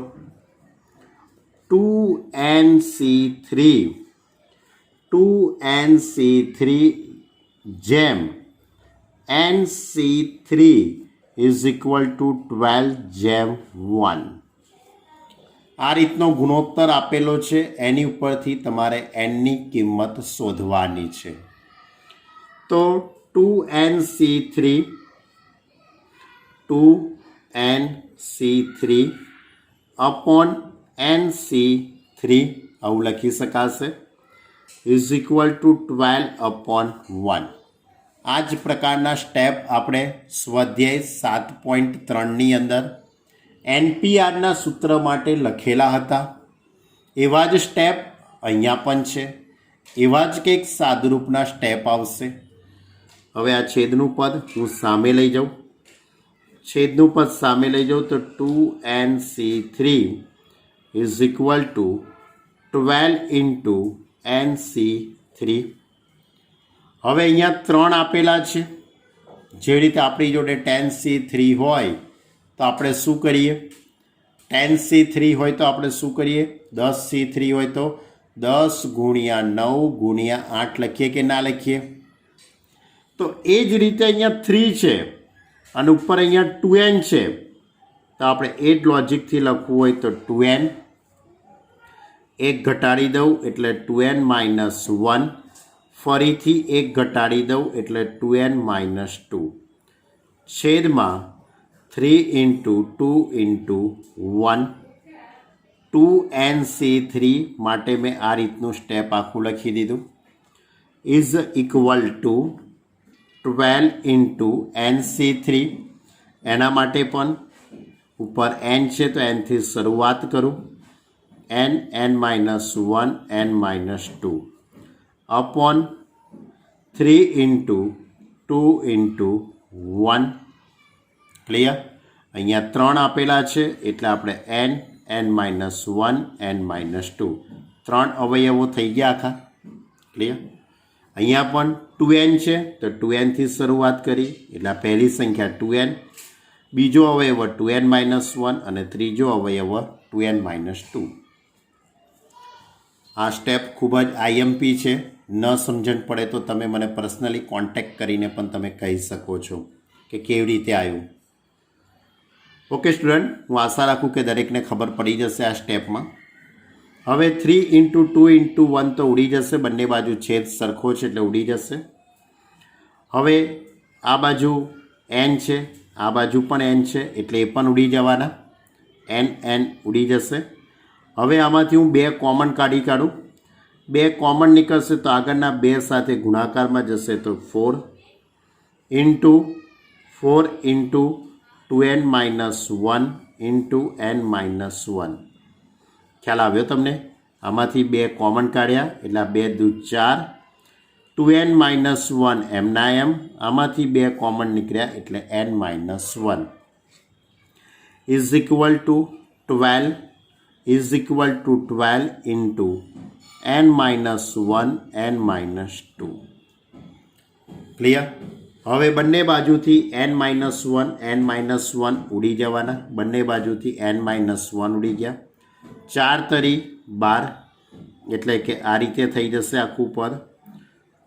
2NC3 જેમ NC3 ઇઝ ઇક્વલ ટુ 12:1. આ રીતનો ગુણોત્તર આપેલો છે. એની ઉપરથી તમારે એનની કિંમત શોધવાની છે. તો 2NC3 અપોન NC3 આવું લખી શકાશે, ઇઝ ઇક્વલ ટુ 12/1. આ જ પ્રકારના સ્ટેપ આપણે સ્વાધ્યાય 7.3ની અંદર NPRના સૂત્ર માટે લખેલા હતા. એવા જ સ્ટેપ અહીંયા પણ છે. એવા જ કંઈક સાદુરૂપના સ્ટેપ આવશે. હવે આ છેદનું પદ હું સામે લઈ જાઉં. છેદનું પદ સામે લઈ જાઉં તો 2NC3 is equal to 12 into NC3. હવે અહીંયા 3 આપેલા છે. જે રીતે આપણી જોડે 10C3 હોય તો આપણે શું કરીએ? 10C3 હોય તો આપણે શું કરીએ? 10C3 હોય તો 10 ગુણ્યા 9 ગુણ્યા 8 લખીએ કે ના લખીએ? તો એ જ રીતે અહીંયા 3 છે અને ઉપર અહીંયા 2n છે, તો આપણે એ જ લોજિકથી લખવું હોય તો 2n. એક ઘટાડી દઉં એટલે 2n માઇનસ 1. ફરીથી એક ઘટાડી દઉં એટલે 2n માઇનસ 2. છેદમાં 3 ઇન્ટુ 2 ઇન્ટુ 1. 2NC3 માટે મેં આ રીતનું સ્ટેપ આખું લખી દીધું. Is equal to 12 into NC3. એના માટે પણ ઉપર n છે તો nથી શરૂઆત કરું. n minus 1 n minus 2 upon 3 into 2 into 1. Clear? અહીંયા 3 આપેલા છે એટલે આપણે n માઇનસ 1 n માઇનસ 2 3 અવયવો થઈ ગયા આખા. ક્લિયર? અહીંયા પણ 2n છે તો 2nથી શરૂઆત કરી એટલે આ પહેલી સંખ્યા 2n, બીજો અવયવ 2n માઇનસ 1 અને ત્રીજો અવયવ 2n માઇનસ 2. આ સ્ટેપ ખૂબ જ IMP છે. ન સમજણ પડે તો તમે મને પર્સનલી કોન્ટેક્ટ કરીને પણ તમે કહી શકો છો કે કેવી રીતે આવ્યું. ઓકે સ્ટુડન્ટ, હું આશા રાખું કે દરેકને ખબર પડી જશે આ સ્ટેપમાં. હવે 3 ઇન્ટુ 2 ઇન્ટુ 1 તો ઉડી જશે, બંને બાજુ છેદ સરખો છે એટલે ઉડી જશે. હવે આ બાજુ n છે, આ બાજુ પણ n છે એટલે એ પણ ઉડી જવાના. n ઉડી જશે. હવે આમાંથી હું 2 કોમન કાઢું. 2 કોમન નીકળશે તો આગળના 2 સાથે ગુણાકારમાં જશે તો 4 into 2n minus 1 into n minus 1. ખ્યાલ આવ્યો તમને? આમાંથી 2 કોમન કાઢ્યા એટલે 2 દુ 4. 2n માઇનસ 1 એમના એમ. આમાંથી 2 કોમન નીકળ્યા એટલે n minus 1 is equal to 12 is equal to 12 into n minus 1 n minus 2. Clear? હવે બંને બાજુથી n માઇનસ 1 n માઇનસ 1 ઉડી જવાના. બંને બાજુથી n માઇનસ 1 ઉડી ગયા. 4 તરી 12 એટલે કે આ રીતે થઈ જશે આખું પદ.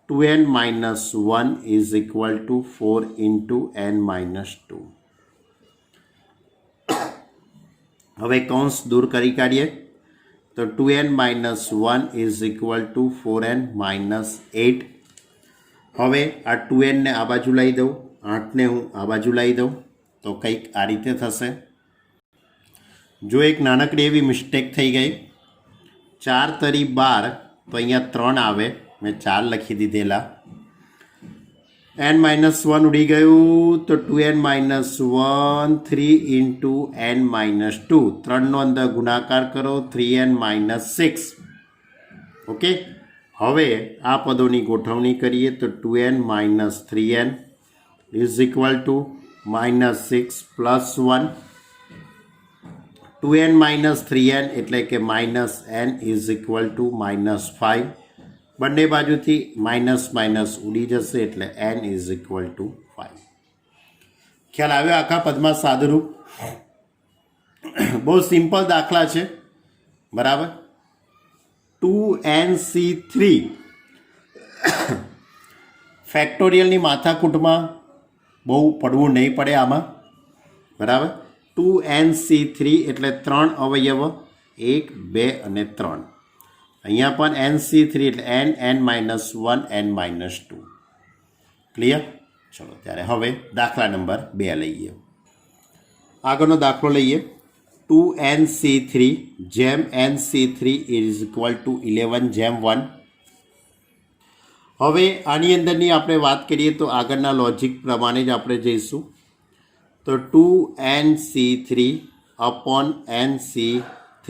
2n minus 1 is equal to 4 into n minus 2. હવે કૌંસ દૂર કરી કાઢીએ તો 2n minus 1 is equal to 4n minus 8. હવે આ 2n ને આ બાજુ લઈ દઉં, 8ને હું આ બાજુ લઈ દઉં તો કંઈક આ રીતે થશે. જો એક નાનકડી એવી મિસ્ટેક થઈ ગઈ. 4 તરી 12 તો અહીંયા 3 આવે, મેં 4 લખી દીધેલા. n માઇનસ 1 ઉડી ગયું તો 2n minus 1 3 into n minus 2. 3નો અંદર ગુણાકાર કરો 3n માઇનસ 6. ઓકે, હવે આ પદોની ગોઠવણી કરીએ તો 2n minus 3n is equal to minus 6 plus 1. 2n minus 3n એટલે કે minus n is equal to minus 5. બંને બાજુથી માઇનસ માઇનસ ઉડી જશે એટલે n ઇઝ ઇક્વલ ટુ 5. ખ્યાલ આવ્યો આખા પદમાં સાદુરૂપ? બહુ સિમ્પલ દાખલા છે, બરાબર. 2NC3 ફેક્ટોરિયલની માથાકૂટમાં બહુ પડવું નહીં પડે આમાં, બરાબર. 2NC3 એટલે 3 અવયવ, 1 2 અને 3. અહીંયા પણ NC3 એટલે n minus 1 n minus 2. Clear? ચલો ત્યારે હવે દાખલા નંબર 2 લઈએ. આગળનો દાખલો લઈએ. 2NC3 જેમ NC3 ઇઝ ઇક્વલ ટુ 11 જેમ 1. હવે આની અંદરની આપણે વાત કરીએ તો આગળના લોજિક પ્રમાણે જ આપણે જઈશું. તો 2nc3 upon nc3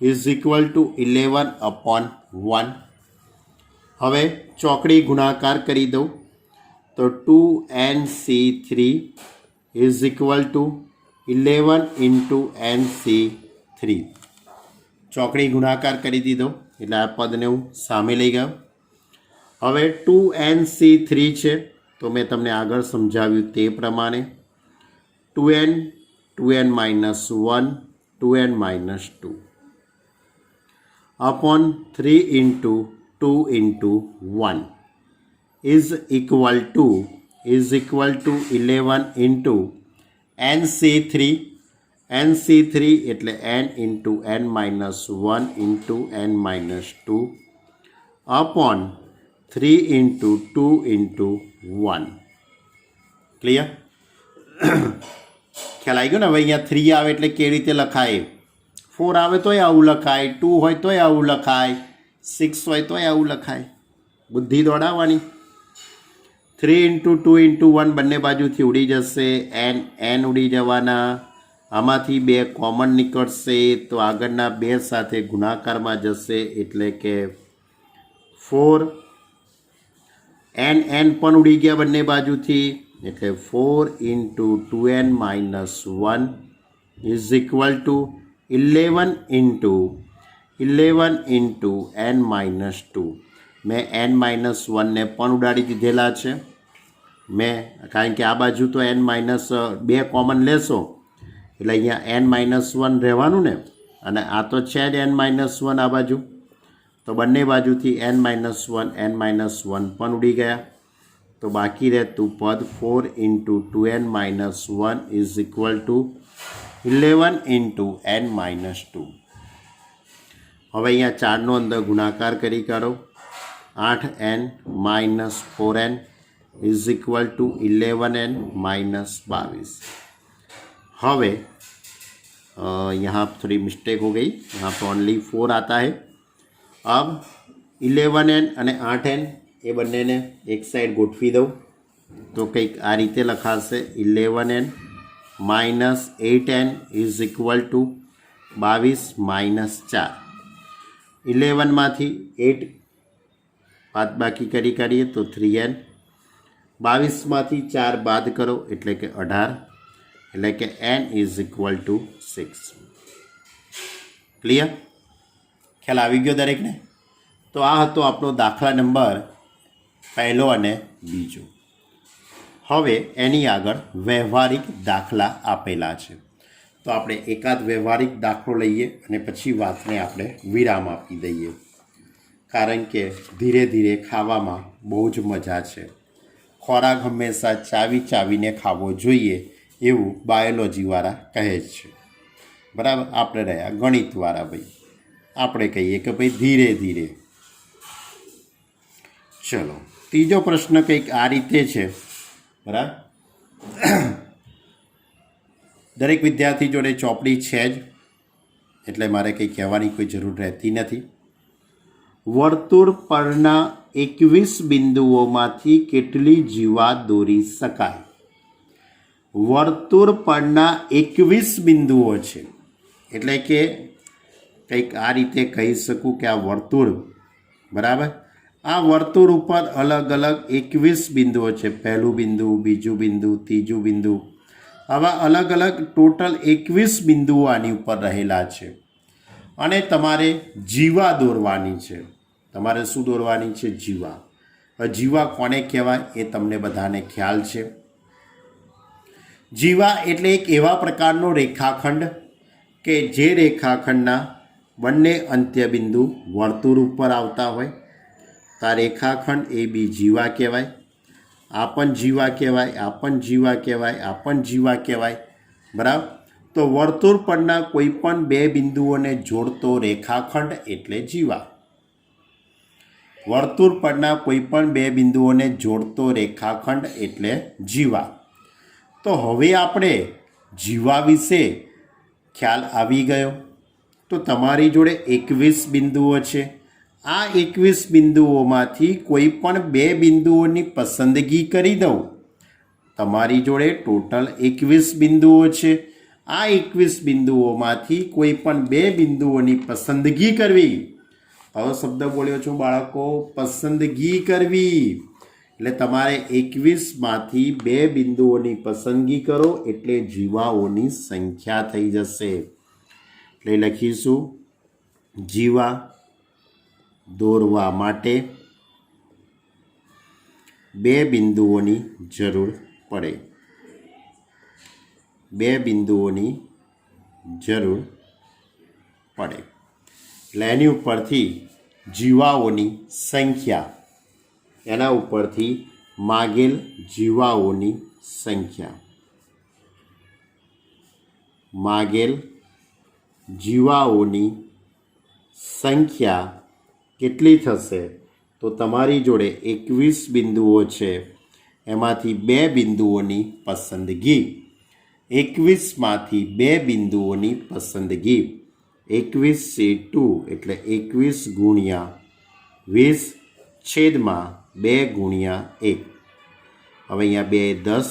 is equal to 11 upon 1. હવે ચોકડી ગુણાકાર કરી દઉં તો 2nc3 is equal to 11 into nc3. ચોકડી ગુણાકાર કરી દીધો એટલે આ પદને હું સામે લઈ ગયો. હવે 2nc3 છે તો મેં તમને આગળ સમજાવ્યું તે પ્રમાણે 2n 2n minus 1 2n minus 2 upon 3 into 2 into 1 is equal to 11 into nc3. nc3 એટલે n into n minus 1 into n minus 2 upon 3 into 2 into 1. Clear? ખ્યાલ આવી ગયો ને? હવે અહીંયા 3 આવે એટલે કેવી રીતે લખાય? 4 આવે તોય આવું લખાય, 2 હોય તોય આવું લખાય, 6 હોય તોય આવું લખાય. બુદ્ધિ દોડાવવાની. 3 into 2 into 1 બંને બાજુથી ઉડી જશે, n ઉડી જવાના. આમાંથી 2 કોમન નીકળશે તો આગળના 2 સાથે ગુણાકારમાં જશે એટલે કે 4. n પણ ઉડી ગયા બંને બાજુથી એટલે 4 into 2n minus 1 is equal to 11 into n minus 2. મેં n minus 1 ને પણ ઉડાડી દીધેલા છે કારણ કે આ બાજુ તો n minus 2 કોમન લેશો એટલે અહીંયા n minus 1 રહેવાનું ને, અને આ તો છે જ n minus 1 આ બાજુ, તો બંને બાજુથી n minus 1 પણ ઉડી ગયા. તો બાકી રહેતું પદ 4 into 2n minus 1 is equal to 11 into n minus 2. હવે અહીંયા 4નો અંદર ગુણાકાર કરી કરો. 8n minus 4n is equal to 11n minus 22. હવે यहाँ थोड़ी मिस्टेक हो गई, यहाँ पर ओनली 4 आता है. अब 11n અને 8n એ બંનેને એક સાઈડ ગોઠવી દઉં તો કંઈક આ રીતે લખાશે 11n minus 8n is equal to 22 minus 4. 11માંથી 8 બાદ બાકી કરીએ તો 3n. 22માંથી 4 બાદ કરો એટલે કે 18 એટલે કે n is equal to 6. Clear? ખ્યાલ આવી ગયો દરેકને? તો આ હતો આપણો દાખલા નંબર પહેલો અને બીજો. હવે એની આગળ વ્યવહારિક દાખલા આપેલા છે તો આપણે એકાદ વ્યવહારિક દાખલો લઈએ અને પછી વાતને આપણે વિરામ આપી દઈએ, કારણ કે ધીરે ધીરે ખાવામાં બહુ જ મજા છે. ખોરાક હંમેશા ચાવીને ખાવો જોઈએ એવું બાયોલોજીવાળા કહે છે, બરાબર? આપણે રહ્યા ગણિતવાળા ભાઈ, આપણે કહીએ કે ભાઈ ધીરે ધીરે. ચલો, ત્રીજો પ્રશ્ન કંઈક આ રીતે છે, બરાબર? દરેક વિદ્યાર્થી જોડે ચોપડી છે જ એટલે મારે કંઈ કહેવાની કોઈ જરૂર રહેતી નથી. વર્તુળ પરના 21 બિંદુઓમાંથી કેટલી જીવા દોરી શકાય? વર્તુળ પરના 21 બિંદુઓ છે એટલે કે કંઈક આ રીતે કહી શકું કે આ વર્તુળ, બરાબર? આ વર્તુળ ઉપર અલગ અલગ 21 બિંદુઓ છે. પહેલું બિંદુ, બીજું બિંદુ, ત્રીજું બિંદુ, આવા અલગ અલગ ટોટલ 21 બિંદુઓ આની ઉપર રહેલા છે અને તમારે જીવા દોરવાની છે. તમારે શું દોરવાની છે? જીવા. જીવા કોને કહેવાય એ તમને બધાને ખ્યાલ છે. જીવા એટલે એક એવા પ્રકારનો રેખાખંડ કે જે રેખાખંડના બંને અંત્યબિંદુ વર્તુળ ઉપર આવતા હોય. તો આ રેખાખંડ એ બી જીવા કહેવાય. આ પણ જીવા કહેવાય, આ પણ જીવા કહેવાય, આ પણ જીવા કહેવાય, બરાબર? તો વર્તુળ પરના કોઈ પણ 2 બિંદુઓને જોડતો રેખાખંડ એટલે જીવા. વર્તુળ પરના કોઈ પણ 2 બિંદુઓને જોડતો રેખાખંડ એટલે જીવા. તો હવે આપણે જીવા વિશે ખ્યાલ આવી ગયો. તો તમારી જોડે 21 બિંદુઓ છે. આ 21 બિંદુઓમાંથી કોઈ પણ 2 બિંદુઓની પસંદગી કરી દઉં. તમારી જોડે ટોટલ 21 બિંદુઓ છે. આ 21 બિંદુઓમાંથી કોઈ પણ 2 બિંદુઓની પસંદગી કરવી. હવે શબ્દ બોલ્યો છું બાળકો, પસંદગી કરવી. એટલે તમારે 21માંથી 2 બિંદુઓની પસંદગી કરો એટલે જીવાઓની સંખ્યા થઈ જશે. એટલે લખીશું જીવા દોરવા માટે 2 બિંદુઓની જરૂર પડે. 2 બિંદુઓની જરૂર પડે. એટલે એની ઉપરથી જીવાઓની સંખ્યા, એના ઉપરથી માગેલ જીવાઓની સંખ્યા, માગેલ જીવાઓની સંખ્યા કેટલી થશે? તો તમારી જોડે 21 બિંદુઓ છે, એમાંથી 2 બિંદુઓની પસંદગી. 21માંથી 2 બિંદુઓની પસંદગી. 21 એટલે 21 ગુણ્યા 20 છેદમાં 2 ગુણ્યા 1. હવે અહીંયા 2 10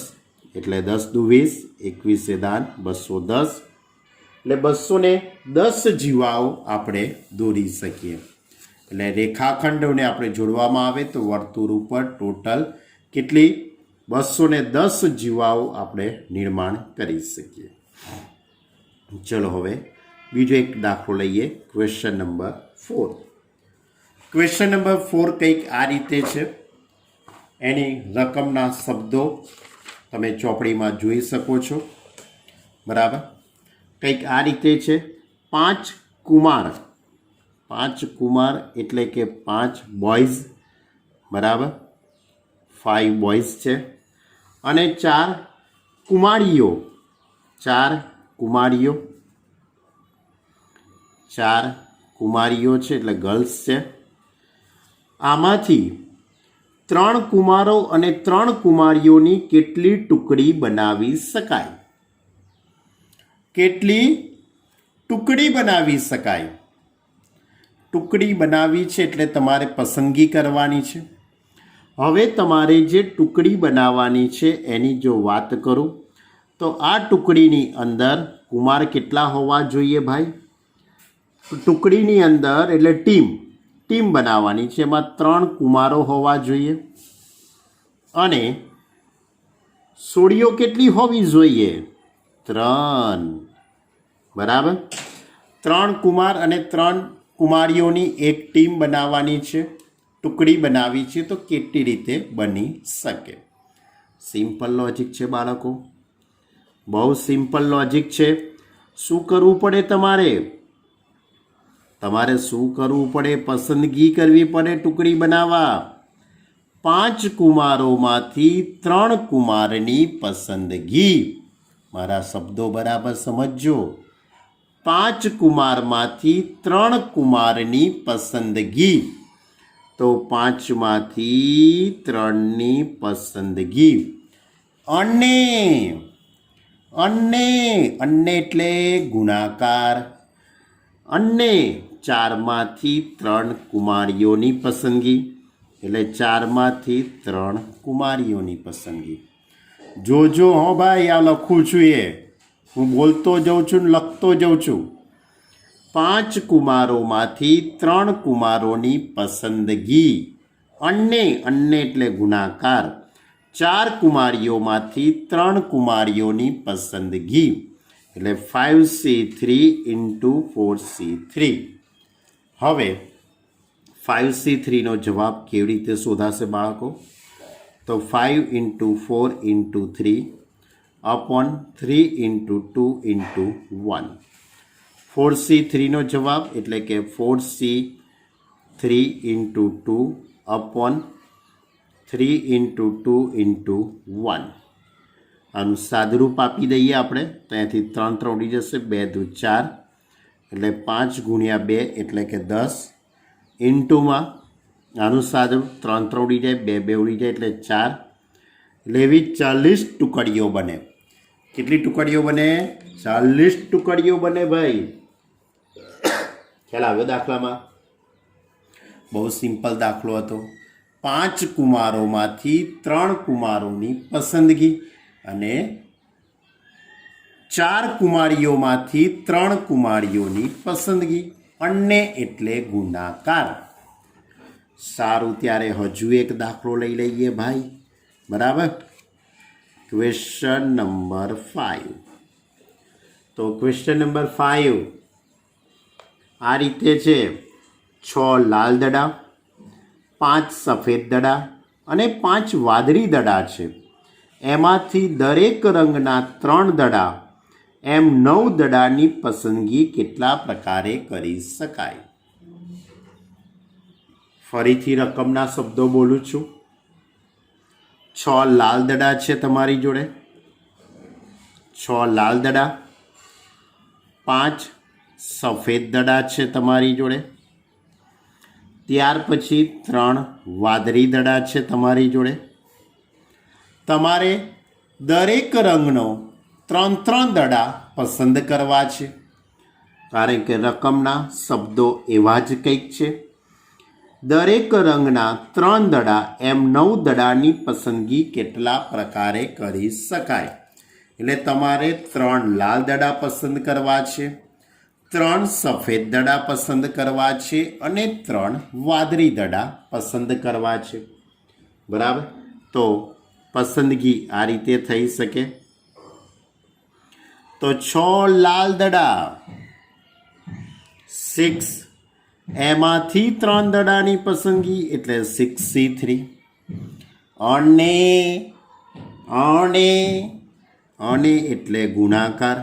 એટલે 10 દુ 20, 21 દાન 210. એટલે 210 જીવાઓ આપણે દોરી શકીએ. એટલે રેખાખંડોને આપણે જોડવામાં આવે તો વર્તુળ ઉપર ટોટલ કેટલી 210 જીવાઓ આપણે નિર્માણ કરી શકીએ. ચલો હવે બીજો એક દાખલો લઈએ. Question number 4. ક્વેશ્ચન નંબર 4 કંઈક આ રીતે છે. એની રકમના શબ્દો તમે ચોપડીમાં જોઈ શકો છો. બરાબર, કંઈક આ રીતે છે. 5 કુમાર, 5 કુમાર એટલે કે 5 બોયઝ. બરાબર, 5 બોયઝ છે. અને 4 કુમારીઓ, 4 કુમારીઓ, 4 કુમારીઓ છે એટલે ગર્લ્સ છે. આમાંથી 3 કુમારો અને 3 કુમારીઓની કેટલી ટુકડી બનાવી શકાય? કેટલી ટુકડી બનાવી શકાય? ટુકડી બનાવી છે એટલે તમારે પસંદગી કરવાની છે. હવે તમારે જે ટુકડી બનાવવાની છે એની જો વાત કરું તો આ ટુકડીની અંદર કુમાર કેટલા હોવા જોઈએ ભાઈ? ટુકડીની અંદર એટલે ટીમ બનાવવાની છે, એમાં 3 કુમારો હોવા જોઈએ. અને સોળીઓ કેટલી હોવી જોઈએ? 3. બરાબર, 3 કુમાર અને 3 કુમારીઓની એક ટીમ બનાવવાની છે, ટુકડી બનાવી છે. તો કેટલી રીતે બની શકે? સિમ્પલ લોજિક છે બાળકો, બહુ સિમ્પલ લોજિક છે. શું કરવું પડે તમારે? તમારે શું કરવું પડે? પસંદગી કરવી પડે ટુકડી બનાવવા. 5 કુમારોમાંથી 3 કુમારની પસંદગી. મારા શબ્દો બરાબર સમજજો. 5 કુમારમાંથી 3 કુમારની પસંદગી. તો 5માંથી 3ની પસંદગી. અને એટલે ગુણાકાર. અને 4માંથી 3 કુમારીઓની પસંદગી. એટલે 4માંથી 3 કુમારીઓની પસંદગી. જોજો હો ભાઈ, આ લખું છું એ હું બોલતો જાઉં છું ને લખતો જાઉં છું. 5 કુમારોમાંથી 3 કુમારોની પસંદગી. અને એટલે ગુણાકાર. 4 કુમારીઓમાંથી 3 કુમારીઓની પસંદગી. એટલે 5C3 × 4C3. હવે 5C3નો જવાબ કેવી રીતે શોધાશે બાળકો? તો 5 × 4 × 3 upon 3 × 2 × 1. 4C3નો જવાબ એટલે કે 4C3 × 2 upon 3 × 2 × 1. આનું સાદુરૂપ આપી દઈએ આપણે તો અહીંયાથી 3 3 ઉડી જશે, 2 દુ 4 એટલે 5 × 2 એટલે કે 10. ઇન્ટુમાં આનું સાદુરૂપ 3 3 ઉડી જાય, 2 2 ઉડી જાય એટલે 4. એટલે એવી 40 ટુકડીઓ બને. કેટલી ટુકડીઓ બને? 40 ટુકડીઓ બને ભાઈ. ખ્યાલ આવ્યો દાખલામાં? બહુ સિમ્પલ દાખલો હતો. 5 કુમારોમાંથી 3 કુમારોની પસંદગી અને 4 કુમારીઓમાંથી 3 કુમારીઓની પસંદગી. અને એટલે ગુણાકાર. સારું, ત્યારે હજુ એક દાખલો લઈ લઈએ ભાઈ. બરાબર. Question number 5. તો ક્વેશ્ચન નંબર 5 આ રીતે છે. 6 લાલ દડા, 5 સફેદ દડા અને 5 વાદળી દડા છે. એમાંથી દરેક રંગના 3 દડા એમ 9 દડાની પસંદગી કેટલા પ્રકારે કરી શકાય? ફરીથી રકમના શબ્દો બોલું છું. 6 લાલ દડા છે તમારી જોડે. 6 લાલ દડા, 5 સફેદ દડા છે તમારી જોડે. ત્યાર પછી 3 વાદળી દડા છે તમારી જોડે. તમારે દરેક રંગનો 3 દડા પસંદ કરવા છે, કારણ કે રકમના શબ્દો એવા જ કંઈક છે. દરેક રંગના 3 દડા એમ 9 દડાની પસંદગી કેટલા પ્રકારે કરી શકાય? એટલે તમારે 3 લાલ દડા પસંદ કરવા છે, 3 સફેદ દડા પસંદ કરવા છે અને 3 વાદળી દડા પસંદ કરવા છે. બરાબર. તો પસંદગી આ રીતે થઈ શકે. તો 6 લાલ દડા 6, એમાંથી 3 દડાની પસંદગી એટલે 6C3. અને એટલે ગુણાકાર.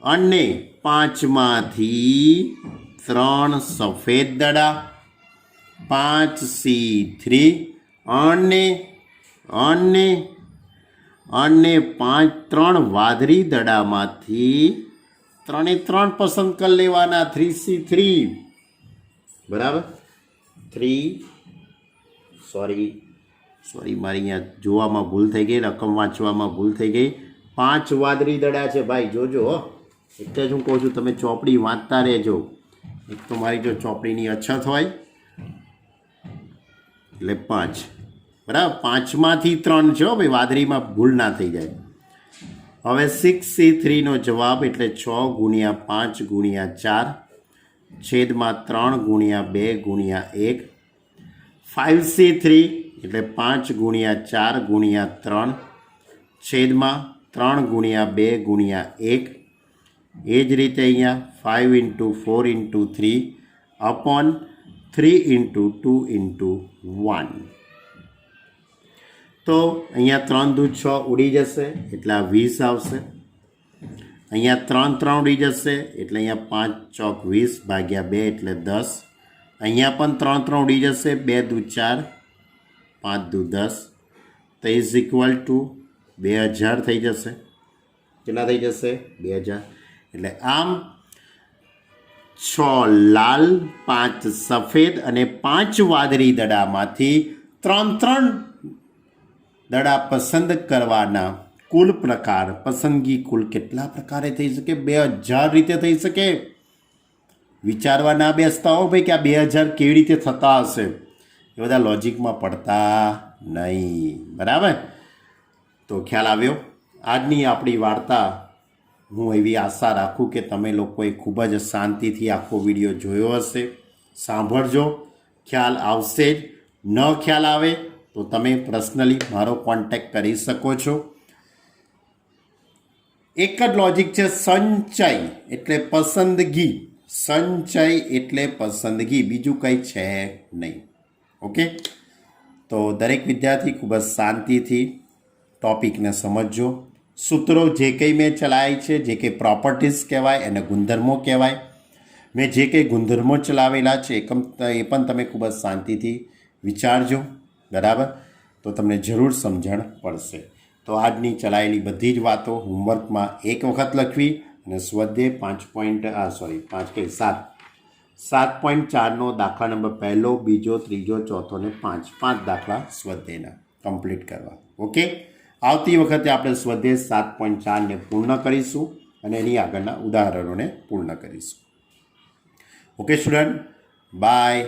અને 5માંથી 3 સફેદ દડા 5C3 અને 3 વાદળી દડામાંથી 3 પસંદ કરી લેવાના. 3C3. બરાબર. 3 સોરી મારી અહીંયા જોવામાં ભૂલ થઈ ગઈ, રકમ વાંચવામાં ભૂલ થઈ ગઈ. 5 વાદળી દડા છે ભાઈ, જોજો. એટલે જ હું કહું છું તમે ચોપડી વાંચતા રહેજો. એક તો મારી જો ચોપડીની અછત હોય એટલે 5. બરાબર. 5માંથી 3 છે ભાઈ, વાદળીમાં ભૂલ ના થઈ જાય. હવે 6C3નો જવાબ એટલે 6 ગુણ્યા 5 ગુણ્યા 4 છેદમાં 3 ગુણ્યા 2 ગુણ્યા 1. 5C3 એટલે 5 ગુણ્યા 4 ગુણ્યા 3 છેદમાં 3 ગુણ્યા 2 ગુણ્યા 1. એ જ રીતે અહીંયા 5 × 4 × 3 અપોન 3 × 2 × 1. તો અહીંયા 3 દૂ 6 ઉડી જશે એટલે આ 20 આવશે. અહીંયા 3 ઉડી જશે એટલે અહીંયા 5 ચોક 20 ભાગ્યા 2 એટલે 10. અહીંયા પણ 3 ઉડી જશે, 2 દૂ 4, 5 દૂ 10. તો ઇઝ ઇક્વલ ટુ 2000 થઈ જશે. કેટલા થઈ જશે? 2000. એટલે આમ 6 લાલ, 5 સફેદ અને 5 વાદળી દડામાંથી 3 દડા પસંદ કરવાના કુલ પ્રકાર, પસંદગી કુલ કેટલા પ્રકારે થઈ શકે? 2000 રીતે થઈ શકે. વિચારવા ના બેસતા હો ભાઈ કે આ 2000 કેવી રીતે થતા હશે, એ બધા લોજિકમાં પડતા નહીં. બરાબર. તો ખ્યાલ આવ્યો. આજની આપણી વાર્તા હું એવી આશા રાખું કે તમે લોકોએ ખૂબ જ શાંતિથી આખો વિડીયો જોયો હશે. સાંભળજો, ખ્યાલ આવશે જ. ન ખ્યાલ આવે તો તમે પર્સનલી મારો કોન્ટેક્ટ કરી શકો છો. એક જ લોજિક છે, સંચય એટલે પસંદગી. સંચય એટલે પસંદગી, બીજું કંઈ છે નહીં. ઓકે. તો દરેક વિદ્યાર્થી ખૂબ જ શાંતિથી ટોપિકને સમજજો. સૂત્રો જે કંઈ મેં ચલાવી છે, જે કંઈ પ્રોપર્ટીઝ કહેવાય એને ગુણધર્મો કહેવાય. મેં જે કંઈ ગુણધર્મો ચલાવેલા છે એ પણ તમે ખૂબ જ શાંતિથી વિચારજો. બરાબર. તો તમને જરૂર સમજણ પડશે. તો આજની ચલાવેલી બધી જ વાતો હોમવર્કમાં એક વખત લખવી અને સ્વાધ્યાય 7.4નો દાખલા નંબર 1, 2, 3, 4 ને 5 દાખલા સ્વાધ્યાયના કમ્પ્લીટ કરવા. ઓકે. આવતી વખતે આપણે સ્વાધ્યાય 7.4ને પૂર્ણ કરીશું અને એની આગળના ઉદાહરણોને પૂર્ણ કરીશું. Okay student, by.